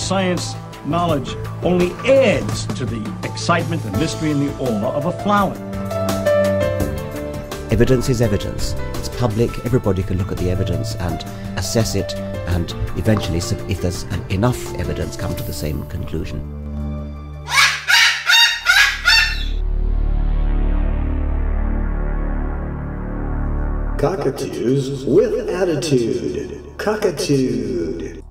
science knowledge only adds to the excitement, the mystery, and the awe of a flower. Evidence is evidence. It's public. Everybody can look at the evidence and assess it, and eventually, if there's enough evidence, come to the same conclusion. Cockatoos with attitude. Cockatude.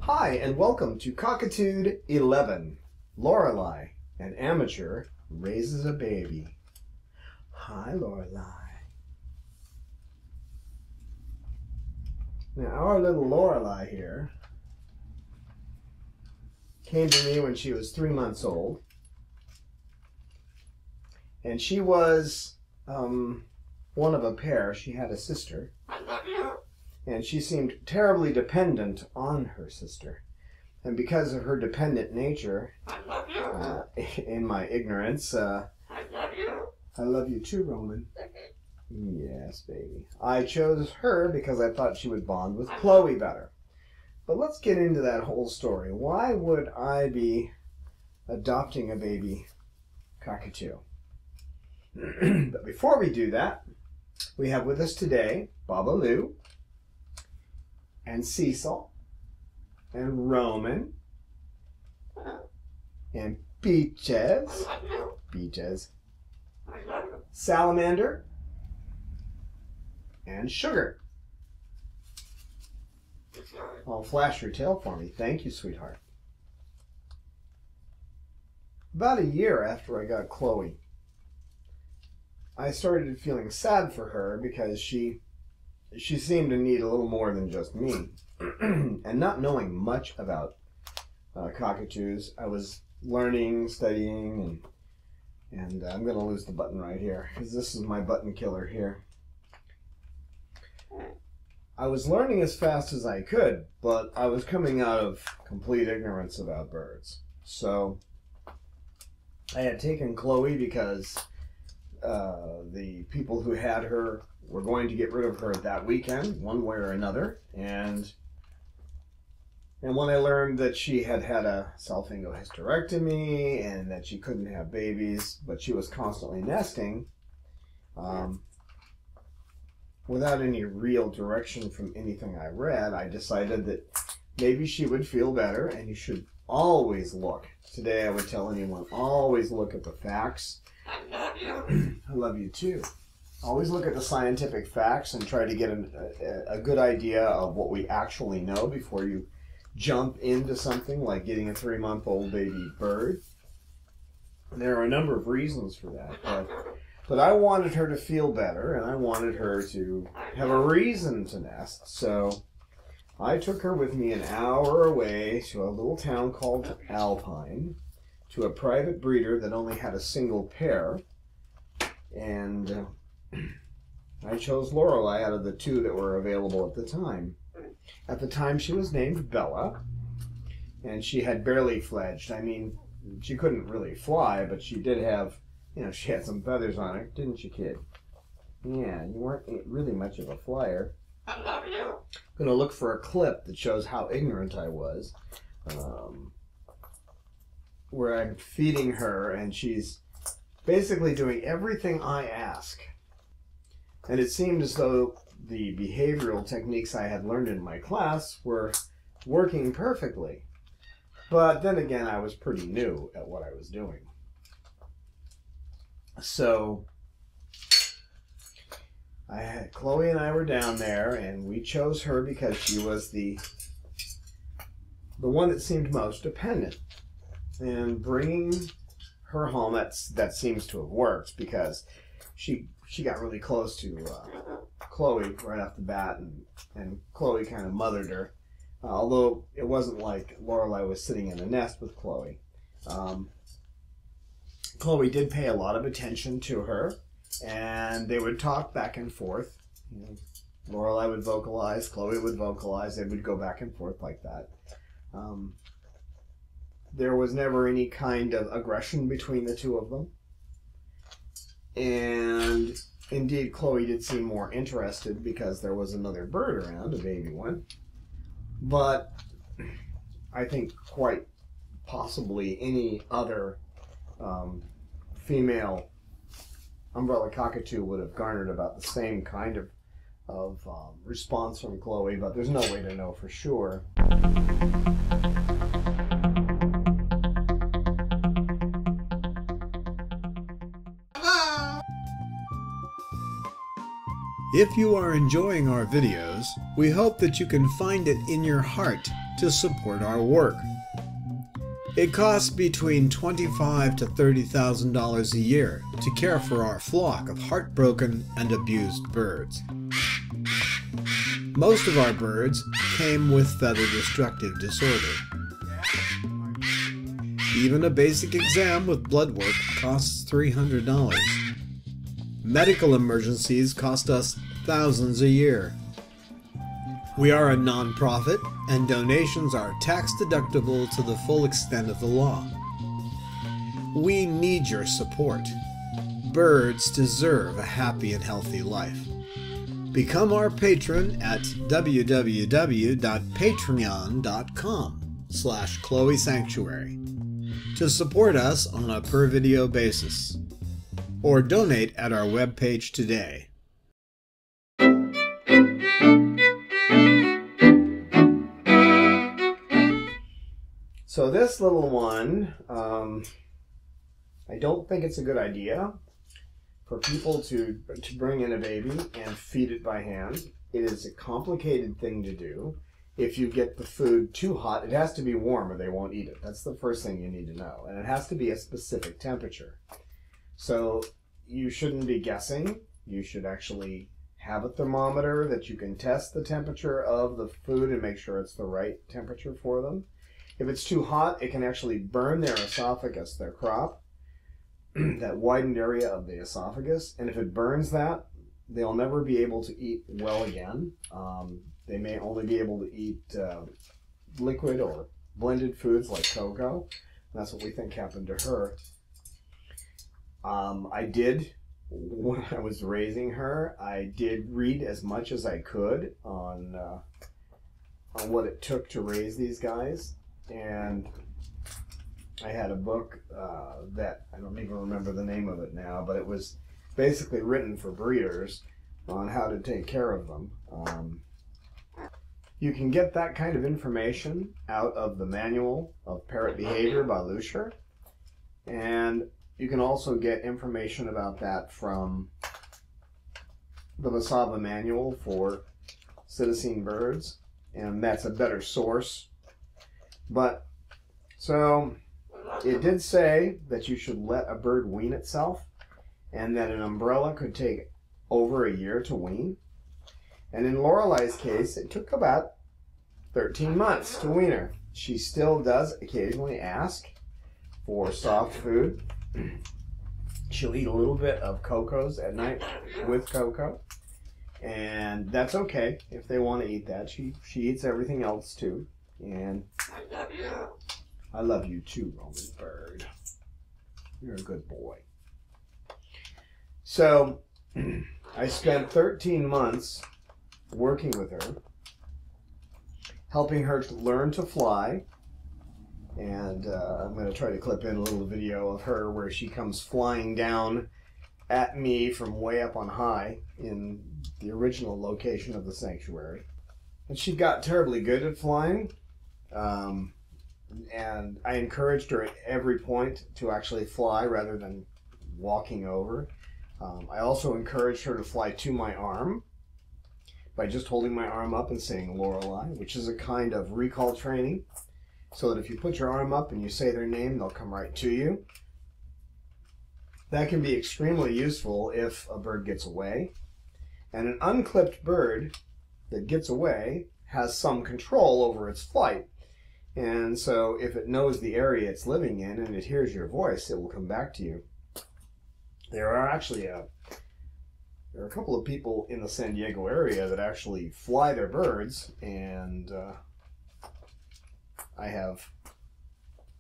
Hi, and welcome to Cockatude 11. Lauralei, an amateur, raises a baby. Hi, Lauralei. Now, our little Lauralei here came to me when she was 3 months old. And she was one of a pair. She had a sister. And she seemed terribly dependent on her sister. And because of her dependent nature, in my ignorance, I love you too, Roman. Yes, baby. I chose her because I thought she would bond with Chloe better. But let's get into that whole story. Why would I be adopting a baby cockatoo? But before we do that, we have with us today Babaloo and Cecil and Roman and Beaches, Salamander, and Sugar. Oh, flash your tail for me. Thank you, sweetheart. About a year after I got Chloe, I started feeling sad for her because she seemed to need a little more than just me. And not knowing much about cockatoos, I was learning, studying, and I'm going to lose the button right here because this is my button killer here. I was learning as fast as I could, but I was coming out of complete ignorance about birds. So I had taken Chloe because the people who had her were going to get rid of her that weekend, one way or another. And when I learned that she had had a self-ingo hysterectomy and that she couldn't have babies, but she was constantly nesting, without any real direction from anything I read, I decided that maybe she would feel better, and you should always look. Today I would tell anyone, always look at the facts. I love you too. Always look at the scientific facts and try to get a good idea of what we actually know before you jump into something like getting a 3-month-old baby bird. And there are a number of reasons for that, but I wanted her to feel better, and I wanted her to have a reason to nest. So I took her with me an hour away to a little town called Alpine, to a private breeder that only had a single pair. And I chose Lauralei out of the 2 that were available at the time. At the time, she was named Bella, and she had barely fledged. I mean, she couldn't really fly, but she did have, she had some feathers on her, didn't you, kid? Yeah, you weren't really much of a flyer. I love you. I'm going to look for a clip that shows how ignorant I was, where I'm feeding her, and she's basically doing everything I ask. And it seemed as though the behavioral techniques I had learned in my class were working perfectly. But then again, I was pretty new at what I was doing. So Chloe and I were down there, and we chose her because she was the one that seemed most dependent. And bringing her home, that seems to have worked because she got really close to Chloe right off the bat, and Chloe kind of mothered her. Although it wasn't like Lauralei was sitting in a nest with Chloe. Chloe did pay a lot of attention to her, and they would talk back and forth. Lauralei would vocalize, Chloe would vocalize, they would go back and forth like that. There was never any kind of aggression between the 2 of them. And indeed, Chloe did seem more interested because there was another bird around, a baby one. But I think quite possibly any other female umbrella cockatoo would have garnered about the same kind of response from Chloe, but there's no way to know for sure. If you are enjoying our videos, we hope that you can find it in your heart to support our work. It costs between $25,000 to $30,000 a year to care for our flock of heartbroken and abused birds. Most of our birds came with feather destructive disorder. Even a basic exam with blood work costs $300. Medical emergencies cost us thousands a year. We are a non-profit, and donations are tax deductible to the full extent of the law. We need your support. Birds deserve a happy and healthy life. Become our patron at www.patreon.com/Chloe Sanctuary to support us on a per video basis, or donate at our webpage today. So this little one, I don't think it's a good idea for people to bring in a baby and feed it by hand. It is a complicated thing to do. If you get the food too hot, it has to be warm or they won't eat it. That's the first thing you need to know. And it has to be a specific temperature. So you shouldn't be guessing. You should actually have a thermometer that you can test the temperature of the food and make sure it's the right temperature for them. If it's too hot, it can actually burn their esophagus, their crop, that widened area of the esophagus. And if it burns that, they'll never be able to eat well again. They may only be able to eat liquid or blended foods like cocoa. That's what we think happened to her. I did, when I was raising her, I did read as much as I could on what it took to raise these guys. And I had a book that, I don't even remember the name of it now, but it was basically written for breeders on how to take care of them. You can get that kind of information out of the Manual of Parrot Behavior by Lucier. And you can also get information about that from the Masaba Manual for Citizen Birds. And that's a better source. But, so, it did say that you should let a bird wean itself, and that an umbrella could take over a year to wean. And in Laurelei's case, it took about 13 months to wean her. She still does occasionally ask for soft food. She'll eat a little bit of cocos at night with cocoa, and that's okay if they want to eat that. She eats everything else too. And I love you too, Roman bird. You're a good boy. So I spent 13 months working with her, helping her to learn to fly. And I'm going to try to clip in a little video of her where she comes flying down at me from way up on high in the original location of the sanctuary. And she got terribly good at flying. And I encouraged her at every point to actually fly rather than walking over. I also encouraged her to fly to my arm by just holding my arm up and saying Lauralei, which is a kind of recall training, so that if you put your arm up and you say their name, they'll come right to you. That can be extremely useful if a bird gets away. And an unclipped bird that gets away has some control over its flight. And so if it knows the area it's living in and it hears your voice, it will come back to you. There are actually a couple of people in the San Diego area that actually fly their birds, and I have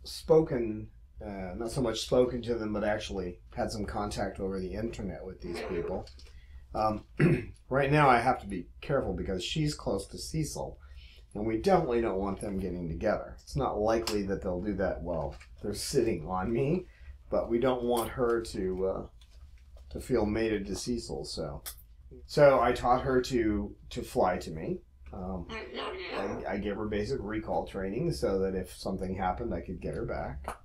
spoken, not so much spoken to them, but actually had some contact over the internet with these people. Right now I have to be careful because she's close to Cecil, And we definitely don't want them getting together. It's not likely that they'll do that while they're sitting on me, but we don't want her to feel mated to Cecil. So I taught her to fly to me. I gave her basic recall training so that if something happened, I could get her back.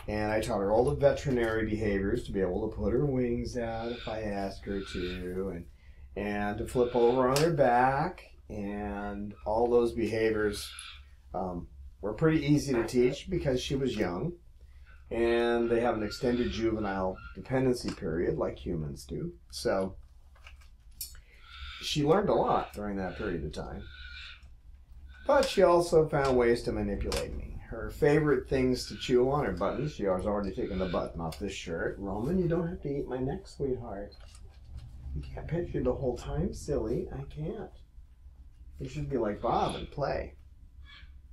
And I taught her all the veterinary behaviors to be able to put her wings out if I asked her to, and to flip over on her back, and all those behaviors were pretty easy to teach because she was young, and they have an extended juvenile dependency period like humans do. So she learned a lot during that period of time. But she also found ways to manipulate me. Her favorite things to chew on are buttons. She has already taken the button off this shirt. Roman, you don't have to eat my neck, sweetheart. You can't pet you the whole time, silly. I can't. You should be like Bob and play.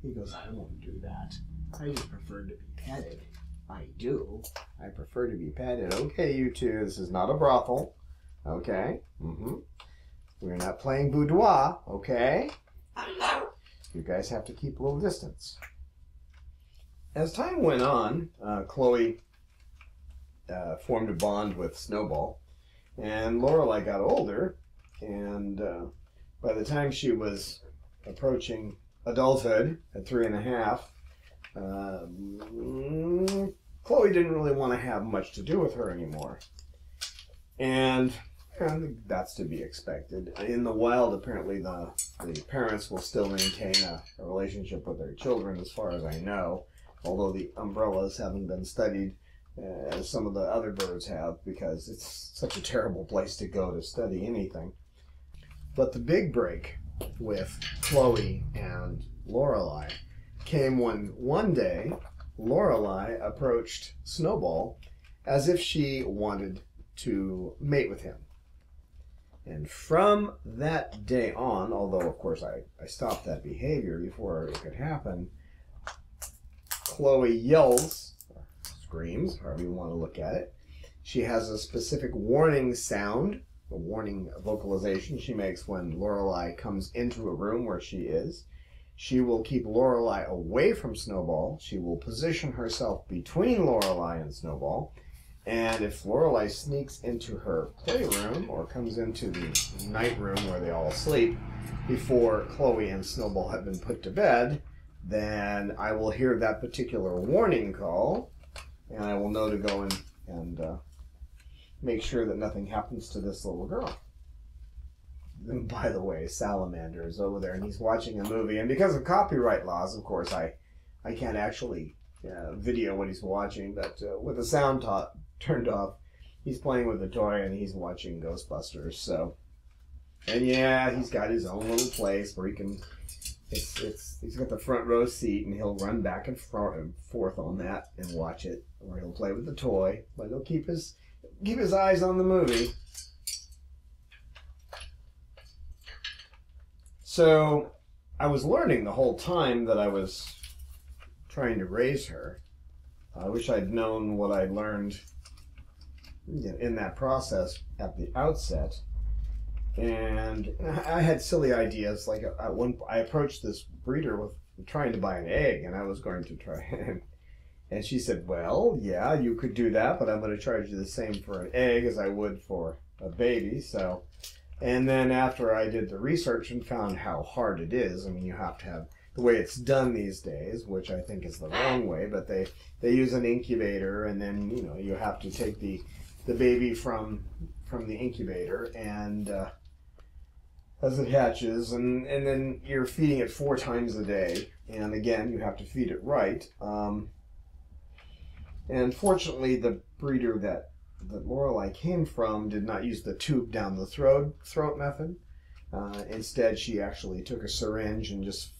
He goes, I won't do that. I just prefer to be petted. I do. I prefer to be petted. Okay, you two, this is not a brothel. Okay? We're not playing boudoir. Okay? You guys have to keep a little distance. As time went on, Chloe formed a bond with Snowball, and Lauralei got older, and by the time she was approaching adulthood at 3.5, Chloe didn't really want to have much to do with her anymore. And that's to be expected. In the wild, apparently the parents will still maintain a relationship with their children, as far as I know, although the umbrellas haven't been studied as some of the other birds have, because it's such a terrible place to go to study anything. But the big break with Chloe and Lauralei came when one day Lauralei approached Snowball as if she wanted to mate with him. And from that day on, although of course I stopped that behavior before it could happen, Chloe yells, or screams, however you want to look at it. She has a specific warning sound, a warning vocalization she makes when Lauralei comes into a room where she is. She will keep Lauralei away from Snowball. She will position herself between Lauralei and Snowball. And if Lauralei sneaks into her playroom or comes into the night room where they all sleep before Chloe and Snowball have been put to bed, then I will hear that particular warning call, and I will know to go and make sure that nothing happens to this little girl. And by the way, Salamander is over there, and he's watching a movie, and because of copyright laws, of course, I can't actually video what he's watching, but with the sound turned off, he's playing with a toy, and he's watching Ghostbusters, so... And yeah, he's got his own little place where he can... He's got the front row seat, and he'll run back and forth on that and watch it, or he'll play with the toy, but he'll keep his eyes on the movie. So I was learning the whole time that I was trying to raise her. I wish I'd known what I learned in that process at the outset. And I had silly ideas. Like I approached this breeder with trying to buy an egg, and I was going to try. And she said, "Well, yeah, you could do that, but I'm going to charge you the same for an egg as I would for a baby." So, and then after I did the research and found how hard it is. I mean, you have to have the way it's done these days, which I think is the wrong way. But they use an incubator, and then you have to take the baby from the incubator and. As it hatches, and then you're feeding it 4 times a day, and again you have to feed it right. And fortunately, the breeder that Lauralei came from did not use the tube down the throat method. Instead, she actually took a syringe and just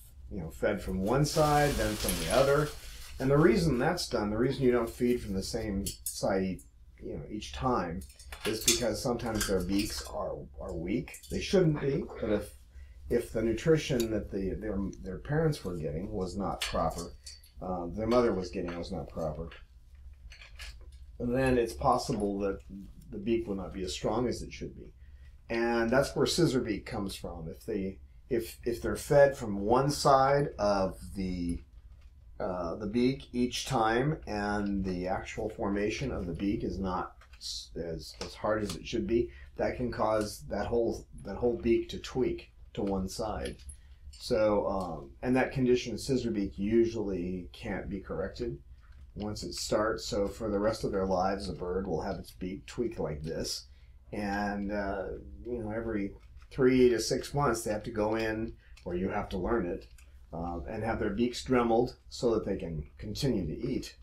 fed from one side, then from the other. And the reason that's done, the reason you don't feed from the same side each time, is because sometimes their beaks are weak. They shouldn't be, but if the nutrition that their parents were getting was not proper, their mother was getting was not proper, then it's possible that the beak will not be as strong as it should be. And that's where scissor beak comes from. if they're fed from one side of the beak each time, and the actual formation of the beak is not as hard as it should be, that can cause that whole beak to tweak to one side. So, and that condition of scissor beak usually can't be corrected once it starts. So for the rest of their lives, a bird will have its beak tweaked like this, and you know, every 3 to 6 months they have to go in, or you have to learn it, and have their beaks dremeled so that they can continue to eat.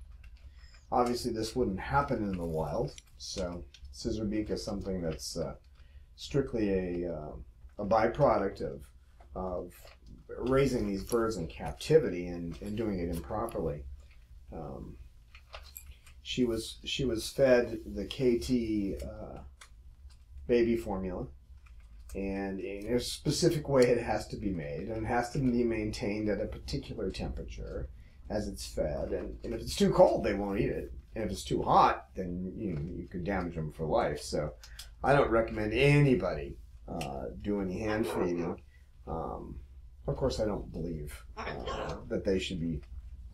Obviously, this wouldn't happen in the wild, so scissor beak is something that's strictly a byproduct of raising these birds in captivity and doing it improperly. She was fed the KT baby formula, and in a specific way it has to be made, and it has to be maintained at a particular temperature as it's fed, and if it's too cold they won't eat it, and if it's too hot then you could damage them for life. So I don't recommend anybody do any hand feeding. Of course, I don't believe that they should be,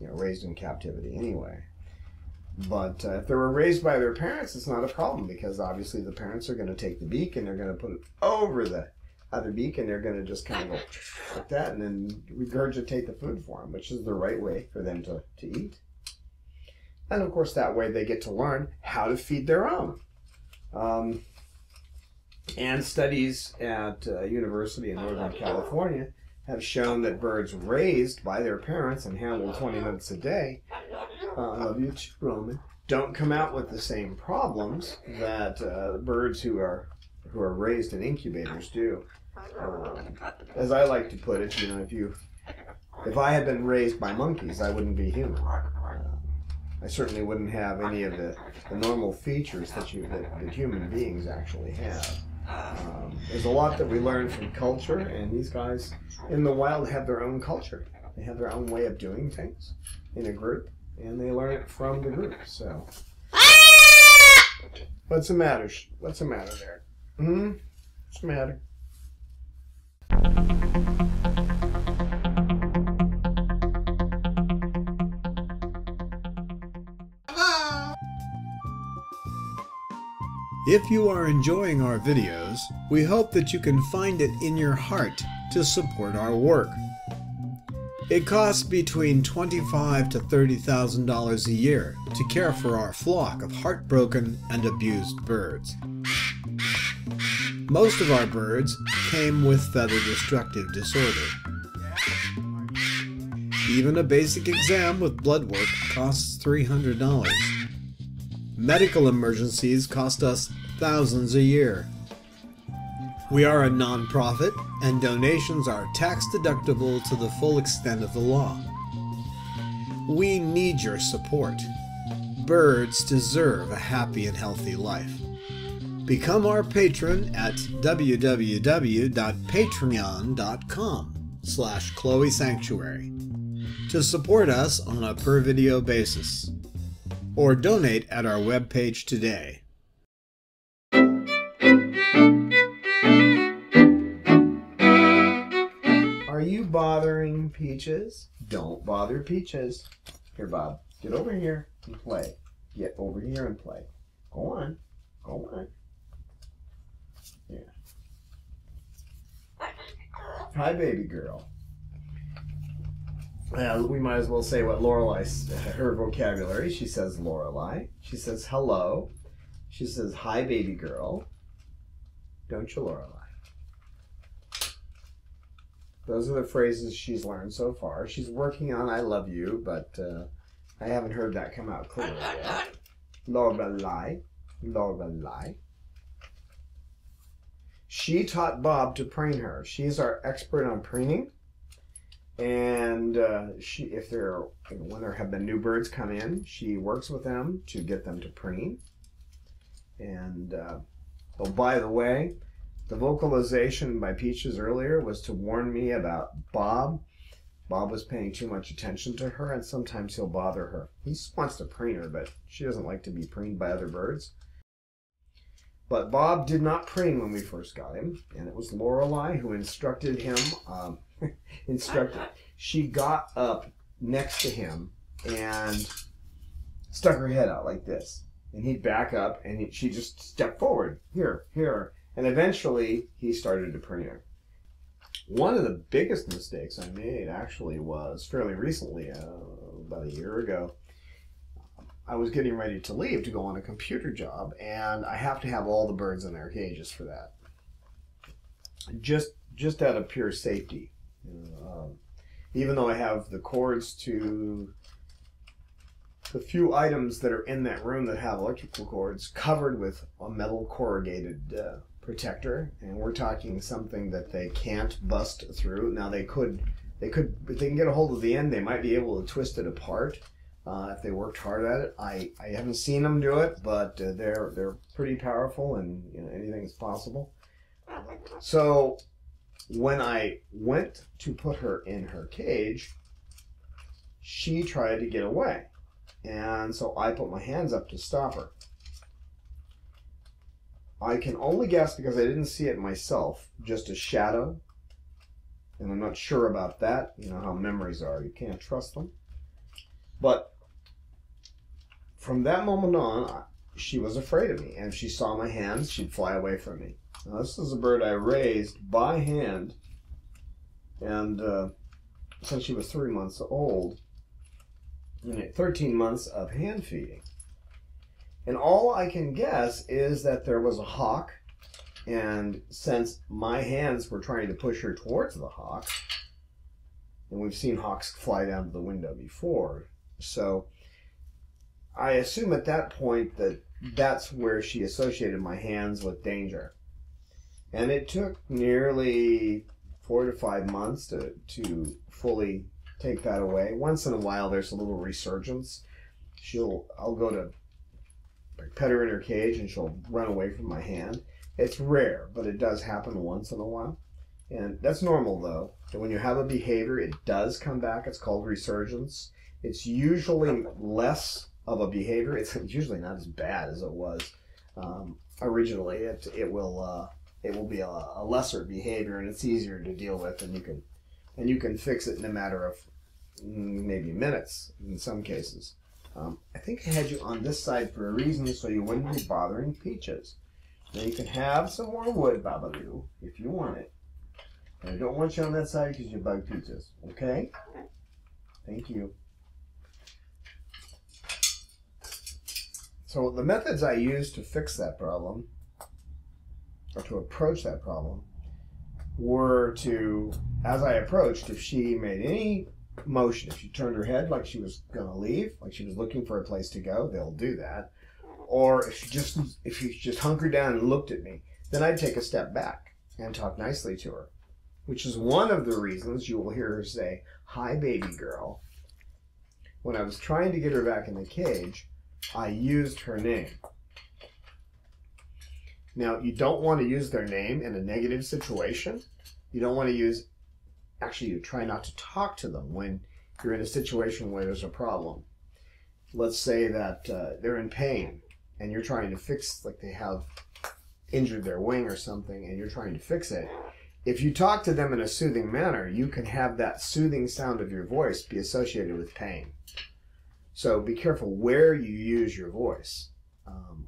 raised in captivity anyway. But if they were raised by their parents, it's not a problem, because obviously the parents are going to take the beak and they're going to put it over the other beak, and they're going to just kind of go like that and then regurgitate the food for them, which is the right way for them to eat. And of course, that way they get to learn how to feed their own. And studies at University in Northern California have shown that birds raised by their parents and handled 20 minutes a day, I love you too, Roman, don't come out with the same problems that birds who are raised in incubators do. As I like to put it, if I had been raised by monkeys, I wouldn't be human. I certainly wouldn't have any of the normal features that human beings actually have. There's a lot that we learn from culture, and these guys in the wild have their own culture. They have their own way of doing things in a group, and they learn it from the group. So, what's the matter? What's the matter there? What's the matter? If you are enjoying our videos, we hope that you can find it in your heart to support our work. It costs between $25,000 to $30,000 a year to care for our flock of heartbroken and abused birds. Most of our birds came with feather destructive disorder. Even a basic exam with blood work costs $300. Medical emergencies cost us thousands a year. We are a non-profit, and donations are tax-deductible to the full extent of the law. We need your support. Birds deserve a happy and healthy life. Become our patron at www.patreon.com/Chloe Sanctuary to support us on a per-video basis, or donate at our webpage today. Are you bothering Peaches? Don't bother Peaches. Here, Bob, get over here and play. Get over here and play. Go on. Go on. Yeah. Hi, baby girl. We might as well say what Lauralei, her vocabulary. She says Lauralei. She says hello. She says hi, baby girl. Don't you, Lauralei? Those are the phrases she's learned so far. She's working on I love you, but I haven't heard that come out clearly yet. Lauralei. Lauralei. She taught Bob to preen her. She's our expert on preening. And when there have been new birds come in, she works with them to get them to preen. And oh, by the way, the vocalization by Peaches earlier was to warn me about Bob. Bob was paying too much attention to her, and sometimes he'll bother her. He wants to preen her, but she doesn't like to be preened by other birds. But Bob did not preen when we first got him, and it was Lauralei who instructed him. She got up next to him and stuck her head out like this, and he'd back up, and she just stepped forward, here, and eventually he started to preen her. One of the biggest mistakes I made actually was fairly recently, about a year ago. I was getting ready to leave to go on a computer job, and I have to have all the birds in their cages for that. Just out of pure safety. Even though I have the cords to the few items that are in that room that have electrical cords covered with a metal corrugated protector, and we're talking something that they can't bust through. Now they could, if they can get a hold of the end, they might be able to twist it apart. If they worked hard at it. I haven't seen them do it, but they're pretty powerful, and anything is possible. So when I went to put her in her cage, she tried to get away, and so I put my hands up to stop her. I can only guess, because I didn't see it myself, just a shadow, and I'm not sure about that. You know how memories are, you can't trust them. But from that moment on, she was afraid of me, and if she saw my hands, she'd fly away from me. Now, this is a bird I raised by hand, and since she was 3 months old, and 13 months of hand feeding. And all I can guess is that there was a hawk, and since my hands were trying to push her towards the hawk, and we've seen hawks fly down to the window before, so I assume at that point that that's where she associated my hands with danger. And it took nearly 4 to 5 months to fully take that away. Once in a while there's a little resurgence. I'll go to pet her in her cage and she'll run away from my hand. It's rare, but it does happen once in a while. And that's normal though. And when you have a behavior, it does come back. It's called resurgence. It's usually less of a behavior. It's usually not as bad as it was originally. It will be a lesser behavior, and it's easier to deal with, and you can fix it in a matter of maybe minutes in some cases. I think I had you on this side for a reason, so you wouldn't be bothering Peaches. Now you can have some more wood, Babaloo, if you want it. And I don't want you on that side because you bug Peaches. Okay? Thank you. So the methods I used to fix that problem, or to approach that problem, were to, as I approached, if she made any motion, if she turned her head like she was going to leave, like she was looking for a place to go, they'll do that. Or if she just hunkered down and looked at me, then I'd take a step back and talk nicely to her, which is one of the reasons you will hear her say, "Hi, baby girl." When I was trying to get her back in the cage, I used her name. Now, you don't want to use their name in a negative situation. You don't want to use, actually, you try not to talk to them when you're in a situation where there's a problem. Let's say that they're in pain and you're trying to fix, like they have injured their wing or something, and you're trying to fix it. If you talk to them in a soothing manner, you can have that soothing sound of your voice be associated with pain. So be careful where you use your voice.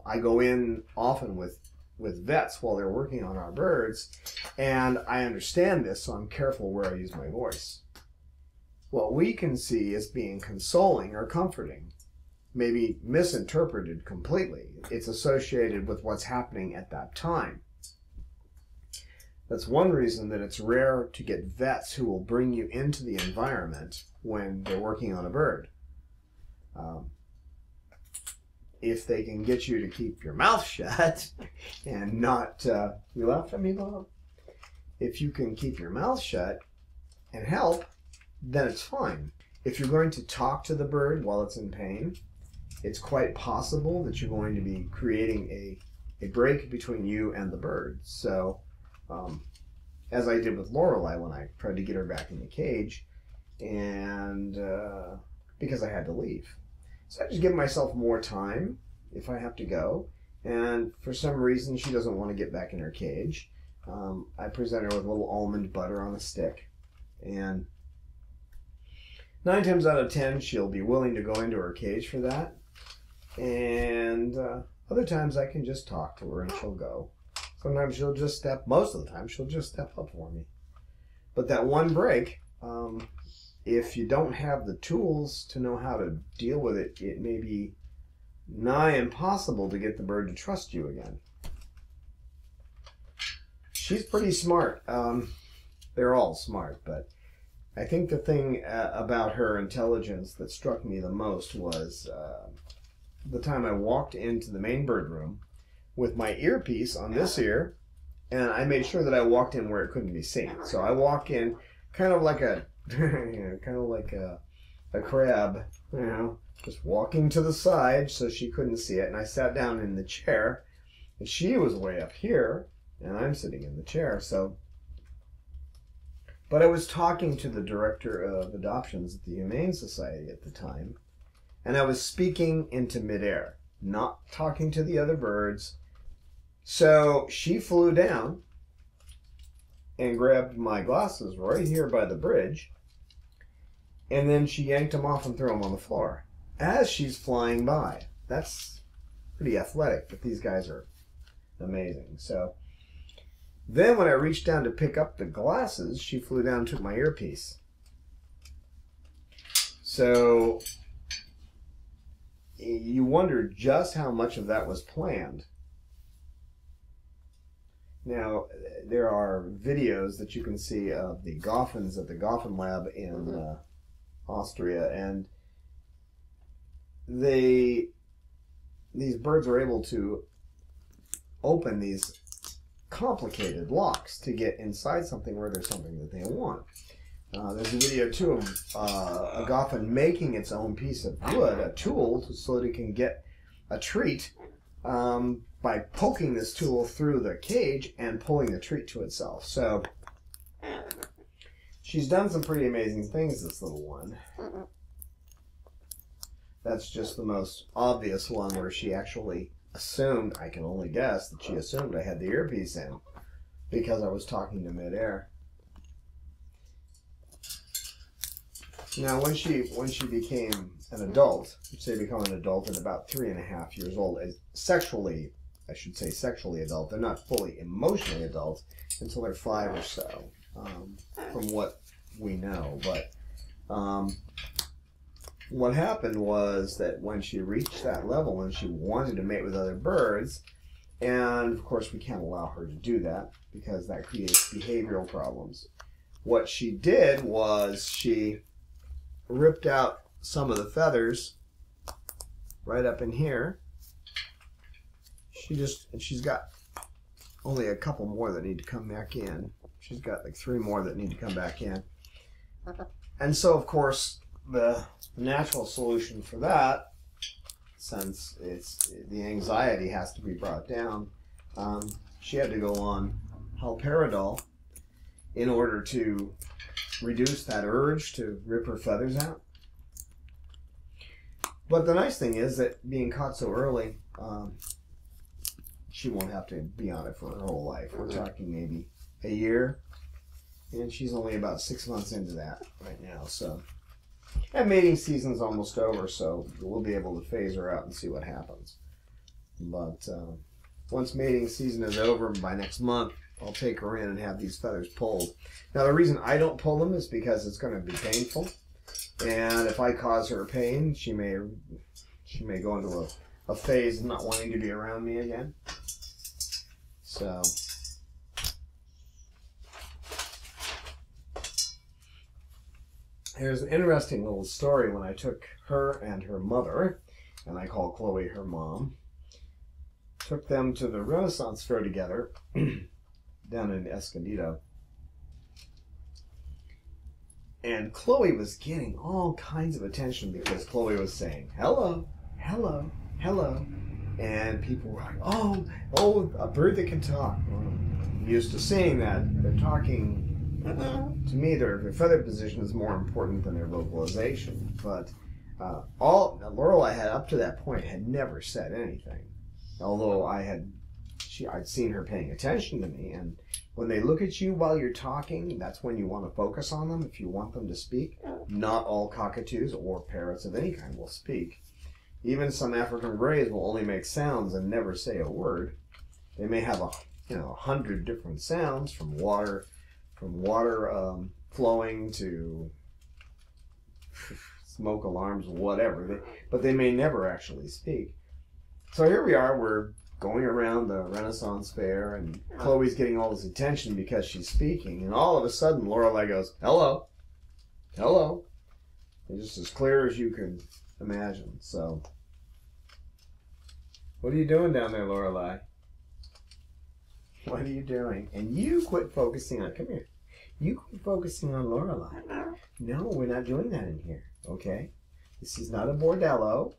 I go in often with vets while they're working on our birds, and I understand this, so I'm careful where I use my voice. What we can see as being consoling or comforting may be misinterpreted completely. It's associated with what's happening at that time. That's one reason that it's rare to get vets who will bring you into the environment when they're working on a bird. If they can get you to keep your mouth shut and not, you laughed at me, Bob? If you can keep your mouth shut and help, then it's fine. If you're going to talk to the bird while it's in pain, it's quite possible that you're going to be creating a break between you and the bird. So, as I did with Lauralei when I tried to get her back in the cage, and because I had to leave. So I just give myself more time if I have to go, And for some reason, she doesn't want to get back in her cage. I present her with a little almond butter on a stick. And 9 times out of 10, she'll be willing to go into her cage for that. And other times I can just talk to her and she'll go. Sometimes she'll just step, most of the time she'll just step up for me. But that one break, if you don't have the tools to know how to deal with it, it may be nigh impossible to get the bird to trust you again. She's pretty smart. They're all smart, but I think the thing about her intelligence that struck me the most was the time I walked into the main bird room with my earpiece on this ear, and I made sure that I walked in where it couldn't be seen. So I walk in kind of like a kind of like a crab, just walking to the side so she couldn't see it. And I sat down in the chair, and she was way up here, and I'm sitting in the chair. But I was talking to the director of adoptions at the Humane Society at the time, and I was speaking into midair, not talking to the other birds. So she flew down and grabbed my glasses right here by the bridge, and then she yanked them off and threw them on the floor as she's flying by. That's pretty athletic, but these guys are amazing. So then when I reached down to pick up the glasses, she flew down and took my earpiece. So you wonder just how much of that was planned. Now, there are videos that you can see of the Goffins at the Goffin Lab in Austria, and these birds are able to open these complicated locks to get inside something where there's something that they want. There's a video too of a Goffin making its own piece of wood, a tool, so that it can get a treat by poking this tool through the cage and pulling the treat to itself. So she's done some pretty amazing things, this little one. That's just the most obvious one where she actually assumed, I can only guess, that she assumed I had the earpiece in because I was talking to midair. Now, when she became an adult, which they become an adult at about 3.5 years old, sexually adult. They're not fully emotionally adult until they're 5 or so, from what we know. But what happened was that when she reached that level and she wanted to mate with other birds, and of course we can't allow her to do that because that creates behavioral problems. What she did was she ripped out some of the feathers right up in here. She's got only a couple more that need to come back in. She's got like 3 more that need to come back in. And so, of course, the natural solution for that, since the anxiety has to be brought down, she had to go on haloperidol in order to reduce that urge to rip her feathers out. But the nice thing is that being caught so early, she won't have to be on it for her whole life. We're talking maybe a year, and she's only about 6 months into that right now. So, and mating season's almost over, so we'll be able to phase her out and see what happens. But once mating season is over, by next month, I'll take her in and have these feathers pulled. Now, the reason I don't pull them is because it's going to be painful, and if I cause her pain, she may go into a phase of not wanting to be around me again. So there's an interesting little story when I took her and her mother, and I call Chloe her mom, took them to the Renaissance Fair together down in Escondido. And Chloe was getting all kinds of attention because Chloe was saying, hello, hello, hello. And people were like, oh, a bird that can talk. Well, I'm used to seeing that. They're talking. To me, their feather position is more important than their vocalization. But Lauralei had, up to that point, had never said anything. Although I'd seen her paying attention to me, and when they look at you while you're talking, that's when you want to focus on them if you want them to speak. Not all cockatoos or parrots of any kind will speak. Even some African greys will only make sounds and never say a word. They may have 100 different sounds, from water flowing to smoke alarms, whatever. But they may never actually speak. So here we are. We're going around the Renaissance Fair, and Chloe's getting all this attention because she's speaking. And all of a sudden, Lauralei goes, "Hello, hello," and just as clear as you can imagine. So, what are you doing down there, Lauralei? What are you doing? And you quit focusing on, come here. You quit focusing on Lauralei. No, we're not doing that in here, okay? This is not a bordello.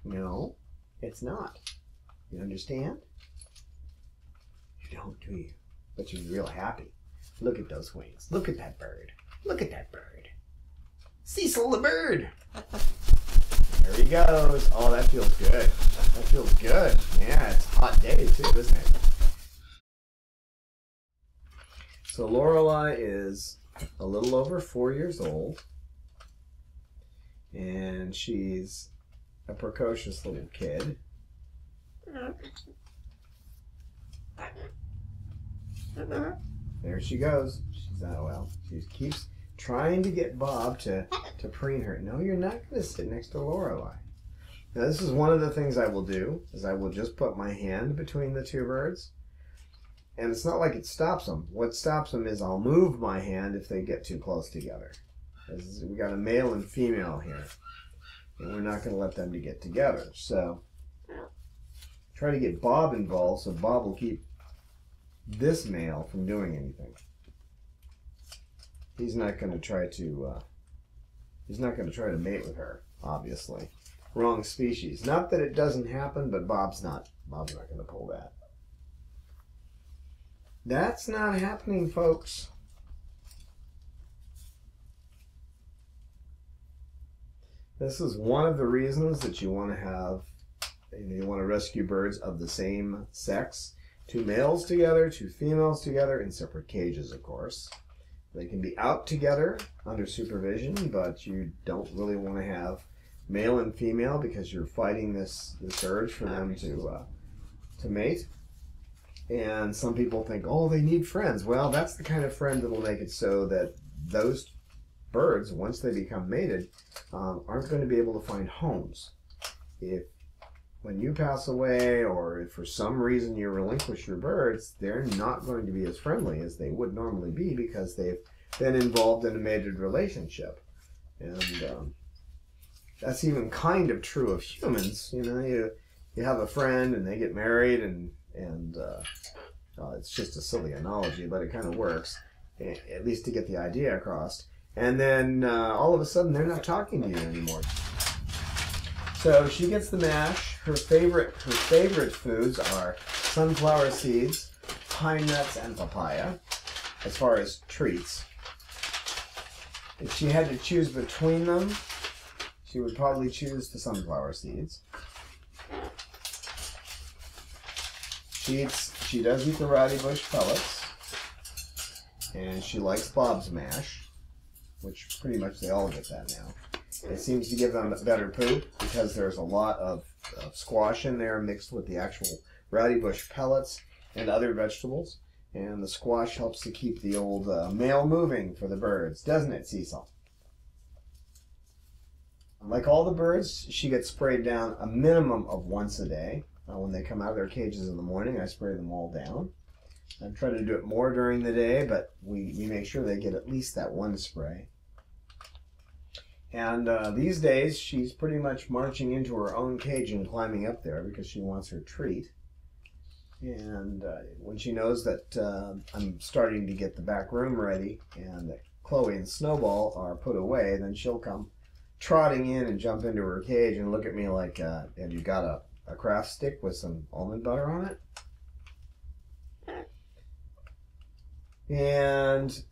No, it's not. You understand? You don't, do you? But you're real happy. Look at those wings. Look at that bird. Look at that bird. Cecil the bird. There he goes. Oh, that feels good. That feels good. Yeah, it's a hot day too, isn't it? So Lauralei is a little over 4 years old, and she's a precocious little kid. There she goes. She keeps trying to get Bob to preen her. No, you're not going to sit next to Lauralei. Now, this is one of the things I will do, is I will just put my hand between the two birds. And it's not like it stops them. What stops them is I'll move my hand if they get too close together. We got a male and female here, and we're not going to let them to get together. So try to get Bob involved, so Bob will keep this male from doing anything. He's not going to try to. He's not going to try to mate with her. Obviously, wrong species. Not that it doesn't happen, but Bob's not going to pull that. That's not happening, folks. This is one of the reasons that you want to have, you want to rescue birds of the same sex. 2 males together, 2 females together, in separate cages, of course. They can be out together under supervision, but you don't really want to have male and female because you're fighting this urge for them to mate. And some people think, oh, they need friends. Well, that's the kind of friend that will make it so that those birds, once they become mated, aren't going to be able to find homes. When you pass away, or if for some reason you relinquish your birds, they're not going to be as friendly as they would normally be because they've been involved in a mated relationship. And that's even kind of true of humans. You know, you have a friend and they get married, and it's just a silly analogy, but it kind of works, at least to get the idea across. And then all of a sudden they're not talking to you anymore. So she gets the mash. Her favorite foods are sunflower seeds, pine nuts, and papaya, as far as treats. If she had to choose between them, she would probably choose the sunflower seeds. She does eat the rowdy bush pellets, and she likes Bob's mash, which pretty much they all get that now. It seems to give them better poop because there's a lot of squash in there mixed with the actual rowdy bush pellets and other vegetables. And the squash helps to keep the old male moving for the birds, doesn't it, Cecil? Like all the birds, she gets sprayed down a minimum of once a day. When they come out of their cages in the morning, I spray them all down. I try to do it more during the day, but we make sure they get at least that one spray. And these days, she's pretty much marching into her own cage and climbing up there because she wants her treat. And when she knows that I'm starting to get the back room ready and that Chloe and Snowball are put away, then she'll come trotting in and jump into her cage and look at me like, have you got a craft stick with some almond butter on it? And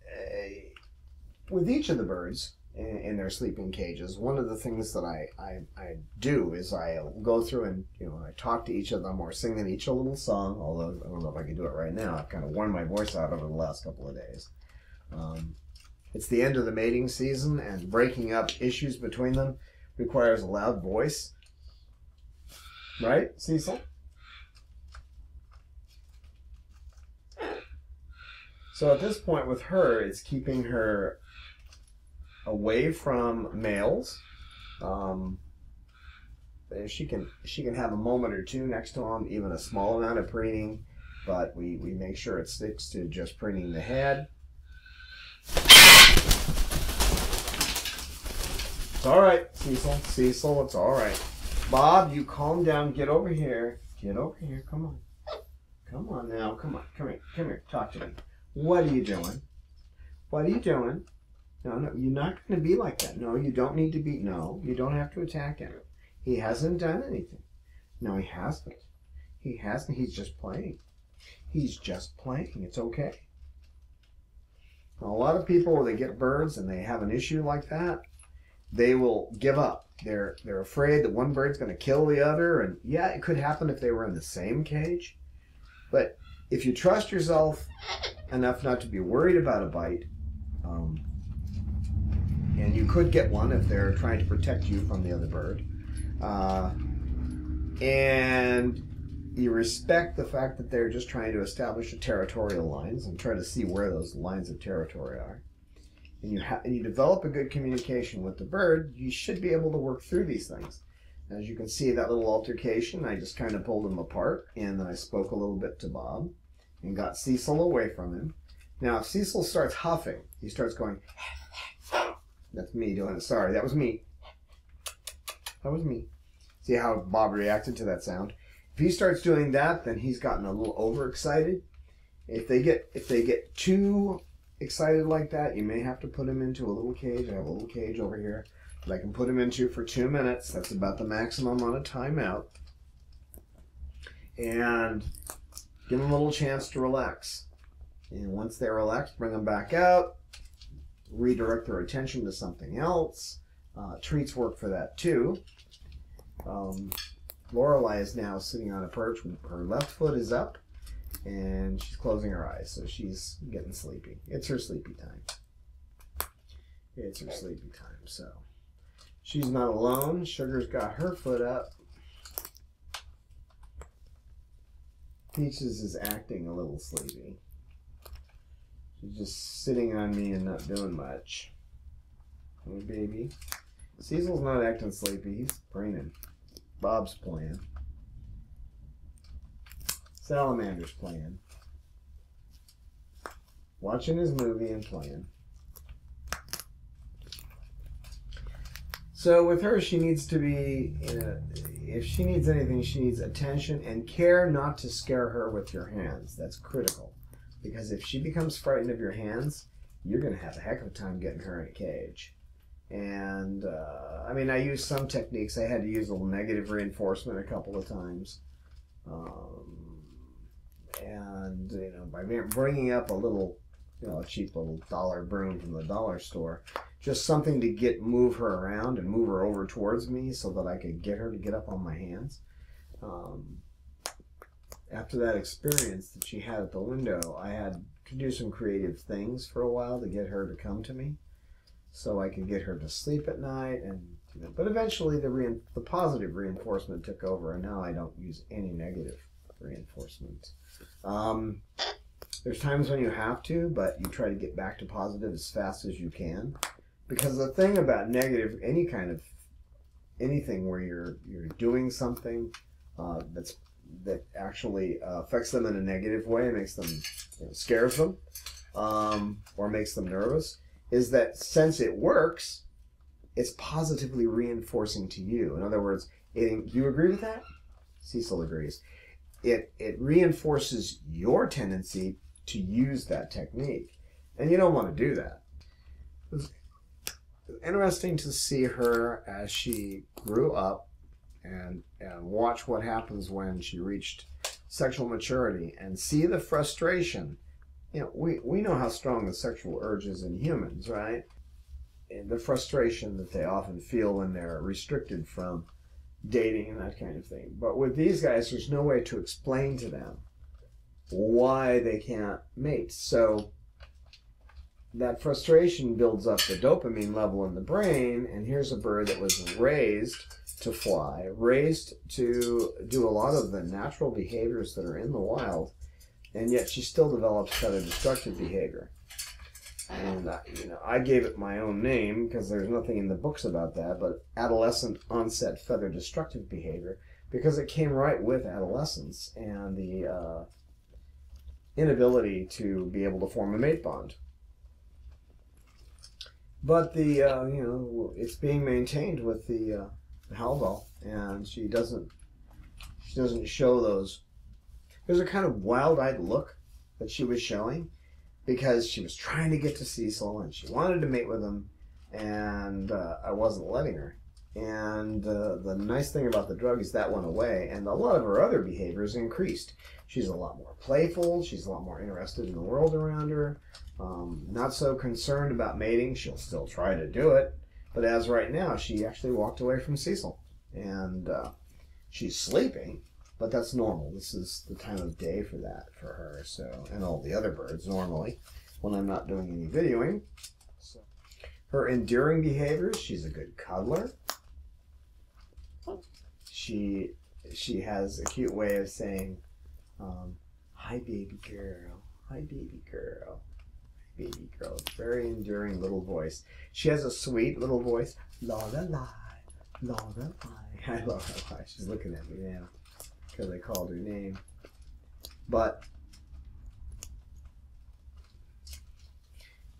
with each of the birds, in their sleeping cages. One of the things that I do is I go through and, I talk to each of them or sing them each a little song, although I don't know if I can do it right now. I've kind of worn my voice out over the last couple of days. It's the end of the mating season, and breaking up issues between them requires a loud voice. Right, Cecil? So at this point with her, it's keeping her away from males. She can have a moment or two next to them, even a small amount of preening, but we make sure it sticks to just preening the head. It's all right, Cecil. Cecil, it's all right. Bob, you calm down. Get over here. Get over here. Come on. Come on now. Come on. Come here. Come here. Talk to me. What are you doing? What are you doing? No, you're not going to be like that. No, you don't need to be. No, you don't have to attack him. He hasn't done anything. No, he hasn't. He hasn't. He's just playing. He's just playing. It's okay. Now, a lot of people, when they get birds and they have an issue like that, they will give up. They're afraid that one bird's going to kill the other, and yeah, it could happen if they were in the same cage. But if you trust yourself enough not to be worried about a bite, and you could get one if they're trying to protect you from the other bird, and you respect the fact that they're just trying to establish territorial lines and try to see where those lines of territory are, and you develop a good communication with the bird, you should be able to work through these things. As you can see, that little altercation, I just kind of pulled them apart, and then I spoke a little bit to Bob and got Cecil away from him. Now, if Cecil starts huffing, he starts going, that's me doing it. Sorry, that was me. That was me. See how Bob reacted to that sound? If he starts doing that, then he's gotten a little overexcited. If they get too excited like that, you may have to put him into a little cage. I have a little cage over here that I can put him into for 2 minutes. That's about the maximum amount of time out. And give them a little chance to relax. And once they're relaxed, bring them back out. Redirect their attention to something else. Treats work for that too. Lauralei is now sitting on a perch. Her left foot is up, and she's closing her eyes, so she's getting sleepy. It's her sleepy time. It's her sleepy time, so she's not alone. Sugar's got her foot up. Peaches is acting a little sleepy. She's just sitting on me and not doing much. Hey, baby. Cecil's not acting sleepy. He's preening. Bob's playing. Salamander's playing. Watching his movie and playing. So with her, she needs to be, if she needs anything, she needs attention and care not to scare her with your hands. That's critical. Because if she becomes frightened of your hands, you're going to have a heck of a time getting her in a cage. And, I mean, I used some techniques. I had to use a little negative reinforcement a couple of times. And, by bringing up a little, a cheap little dollar broom from the dollar store, just something to move her around and move her over towards me so that I could get her to get up on my hands. After that experience that she had at the window, I had to do some creative things for a while to get her to come to me, so I could get her to sleep at night. But eventually, the positive reinforcement took over, and now I don't use any negative reinforcement. There's times when you have to, but you try to get back to positive as fast as you can, because the thing about negative, anything where you're doing something that actually affects them in a negative way, makes them, scares them, or makes them nervous, is that since it works, it's positively reinforcing to you. In other words, do you agree with that? Cecil agrees. It reinforces your tendency to use that technique, and you don't want to do that. It was interesting to see her as she grew up and watch what happens when she reached sexual maturity and see the frustration. We know how strong the sexual urge is in humans, right? the frustration that they often feel when they're restricted from dating and that kind of thing. But with these guys, there's no way to explain to them why they can't mate. So that frustration builds up the dopamine level in the brain, and here's a bird that was raised to fly, raised to do a lot of the natural behaviors that are in the wild, and yet she still develops feather destructive behavior. And I gave it my own name because there's nothing in the books about that, but adolescent onset feather destructive behavior, because it came right with adolescence and the inability to be able to form a mate bond. But the it's being maintained with the Halval, and she doesn't show those. There's a kind of wild-eyed look that she was showing because she was trying to get to Cecil and she wanted to mate with him, and I wasn't letting her. And the nice thing about the drug is that went away, and a lot of her other behaviors increased. She's a lot more playful. She's a lot more interested in the world around her. Not so concerned about mating. She'll still try to do it, but as right now, she actually walked away from Cecil, and she's sleeping, but that's normal. This is the time of day for that for her. So, and all the other birds normally when I'm not doing any videoing. So, her enduring behaviors: she's a good cuddler. She has a cute way of saying, "Hi, baby girl. Hi, baby girl. Baby girl." Very enduring little voice. She has a sweet little voice. Lauralei, Lauralei. I love her. She's looking at me now because I called her name. But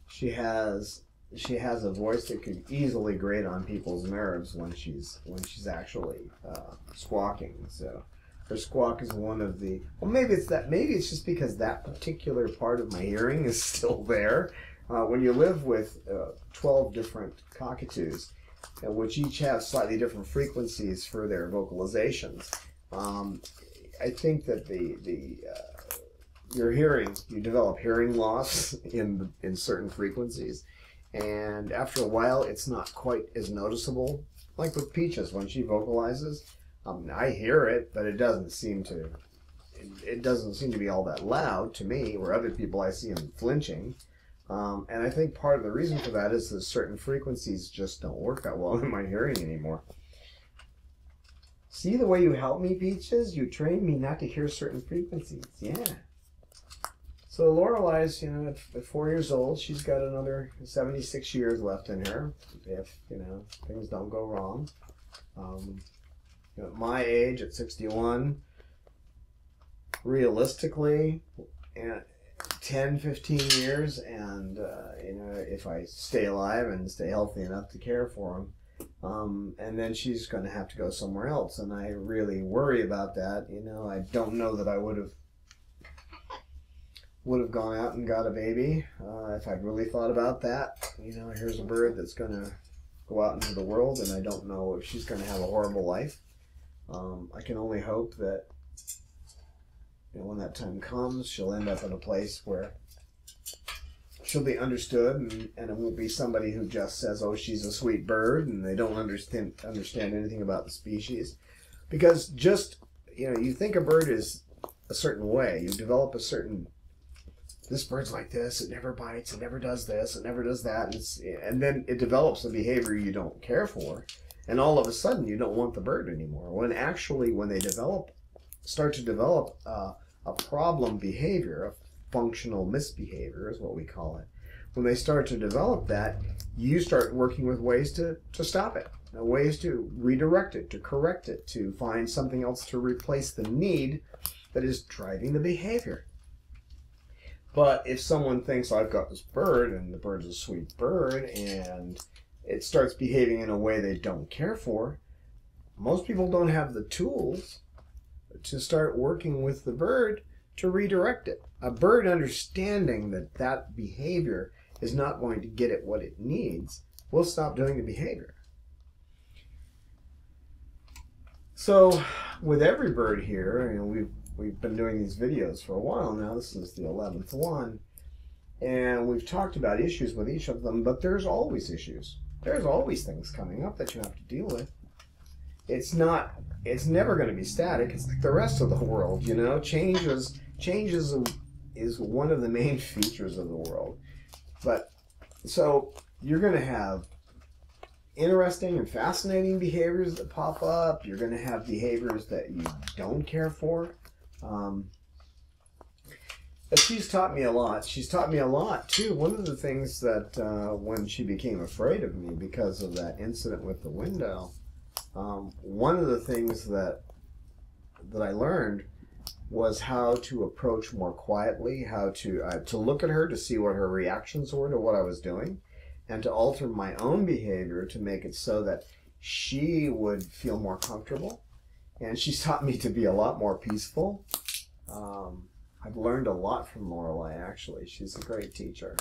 she has a voice that could easily grate on people's nerves when she's actually squawking. So her squawk is one of the, well, maybe it's just because that particular part of my hearing is still there. When you live with 12 different cockatoos, which each have slightly different frequencies for their vocalizations, I think that you develop hearing loss in certain frequencies, and after a while it's not quite as noticeable. Like with Peaches, when she vocalizes, I hear it, but it doesn't seem to be all that loud to me, where other people I see them flinching. And I think part of the reason for that is that certain frequencies just don't work that well in my hearing anymore. See the way you help me, Peaches? You trained me not to hear certain frequencies. Yeah. So Laurelei's, at 4 years old, she's got another 76 years left in her if, things don't go wrong. At my age, at 61, realistically, 10, 15 years, and if I stay alive and stay healthy enough to care for him, and then she's going to have to go somewhere else, and I really worry about that. I don't know that I would have gone out and got a baby if I'd really thought about that. Here's a bird that's going to go out into the world, and I don't know if she's going to have a horrible life. I can only hope that when that time comes, she'll end up in a place where she'll be understood, and it won't be somebody who just says, "Oh, she's a sweet bird," and they don't understand anything about the species. Because just, you think a bird is a certain way. You develop a certain, this bird's like this, it never bites, it never does this, it never does that, and then it develops a behavior you don't care for, and all of a sudden you don't want the bird anymore. When they start to develop a problem behavior, a functional misbehavior is what we call it. When they start to develop that, you start working with ways to stop it, ways to redirect it, to correct it, to find something else to replace the need that is driving the behavior. But if someone thinks, "I've got this bird, and the bird's a sweet bird," and it starts behaving in a way they don't care for, most people don't have the tools to start working with the bird to redirect it. A bird understanding that behavior is not going to get it what it needs will stop doing the behavior. So with every bird here, we've been doing these videos for a while now. This is the 11th one. And we've talked about issues with each of them, but there's always issues. There's always things coming up that you have to deal with. It's never going to be static. It's like the rest of the world, you know. Change is one of the main features of the world. But so you're going to have interesting and fascinating behaviors that pop up. You're going to have behaviors that you don't care for. But she's taught me a lot. She's taught me a lot, too. One of the things that when she became afraid of me because of that incident with the window, one of the things that I learned was how to approach more quietly, how to look at her to see what her reactions were to what I was doing, and to alter my own behavior to make it so that she would feel more comfortable. And she's taught me to be a lot more peaceful. I've learned a lot from Lauralei, actually. She's a great teacher.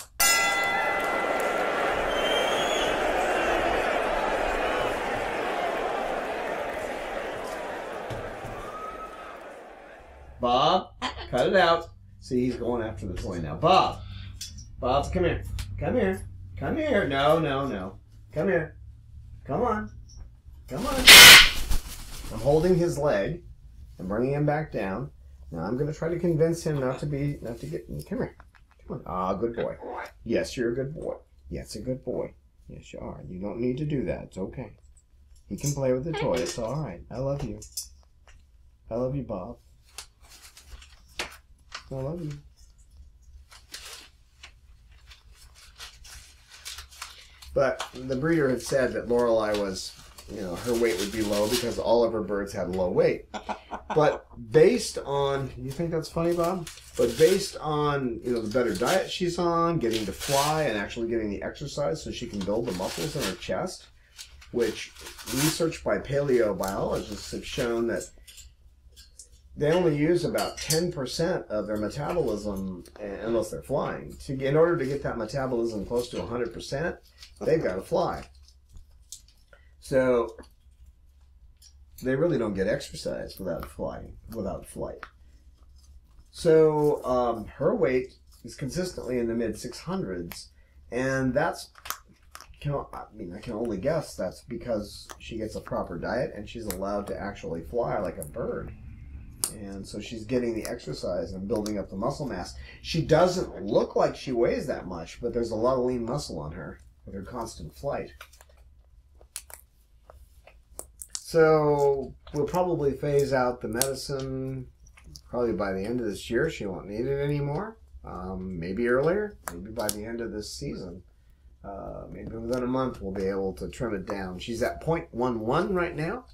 Bob, cut it out. See, he's going after the toy now. Bob, come here. Come here. Come here. No, no, no. Come here. Come on. Come on. I'm holding his leg and bringing him back down. Now I'm going to try to convince him not to get. Come here. Come on. Ah, good boy. Yes, you're a good boy. Yes, a good boy. Yes, you are. You don't need to do that. It's okay. He can play with the toy. It's all right. I love you. I love you, Bob. I love you. But the breeder had said that Lauralei was, you know, her weight would be low because all of her birds had low weight. But based on, you think that's funny, Bob? But based on, you know, the better diet she's on, getting to fly and actually getting the exercise so she can build the muscles in her chest, which research by paleobiologists have shown that they only use about 10% of their metabolism, unless they're flying. In order to get that metabolism close to 100%, they've got to fly. So they really don't get exercise without flight. So her weight is consistently in the mid-600s, and that's, I can only guess that's because she gets a proper diet and she's allowed to actually fly like a bird. And so she's getting the exercise and building up the muscle mass. She doesn't look like she weighs that much, but there's a lot of lean muscle on her with her constant flight. So we'll probably phase out the medicine probably by the end of this year. She won't need it anymore. Maybe earlier, maybe by the end of this season. Maybe within a month we'll be able to trim it down. She's at 0.11 right now.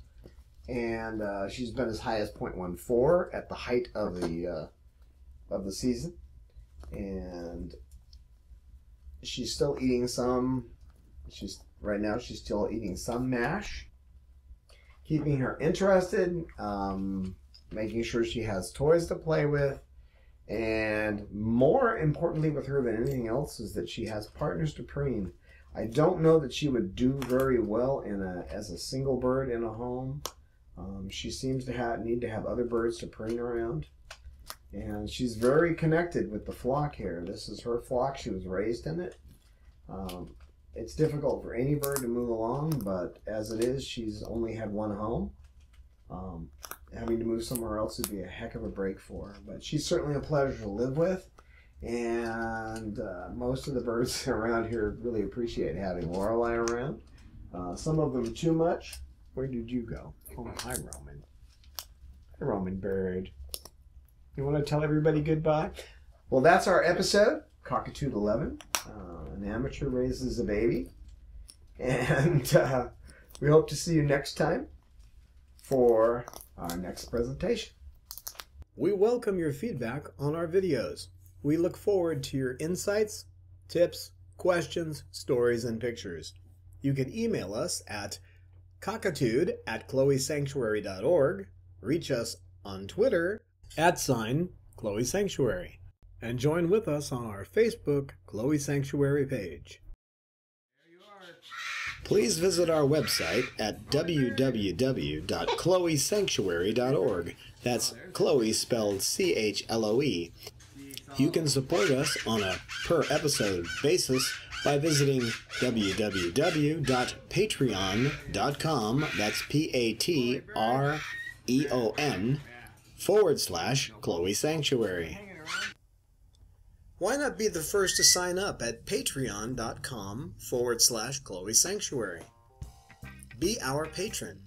And she's been as high as 0.14 at the height of the season, and she's still eating some. Right now she's still eating some mash, keeping her interested, making sure she has toys to play with, and more importantly with her than anything else is that she has partners to preen. I don't know that she would do very well as a single bird in a home. She seems to need to have other birds to preen around. And she's very connected with the flock here. This is her flock. She was raised in it. It's difficult for any bird to move along, but as it is, she's only had one home. Having to move somewhere else would be a heck of a break for her. But she's certainly a pleasure to live with. And most of the birds around here really appreciate having Lauralei around. Some of them too much. Where did you go? Oh, hi, Roman. Hi, Roman bird. You want to tell everybody goodbye? Well, that's our episode, Cockatude 11. An amateur raises a baby. And we hope to see you next time for our next presentation. We welcome your feedback on our videos. We look forward to your insights, tips, questions, stories, and pictures. You can email us at cockatude@chloesanctuary.org, reach us on Twitter @Chloe Sanctuary, and join with us on our Facebook Chloe Sanctuary page. Please visit our website at www.chloesanctuary.org. That's Chloe spelled CHLOE. You can support us on a per-episode basis by visiting www.patreon.com, that's Patreon/Chloe Sanctuary. Why not be the first to sign up at patreon.com/Chloe Sanctuary? Be our patron.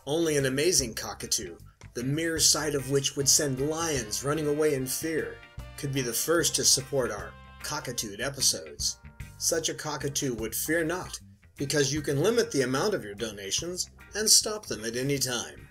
Only an amazing cockatoo, the mere sight of which would send lions running away in fear, could be the first to support our Cockatude episodes. Such a cockatoo would fear not, because you can limit the amount of your donations and stop them at any time.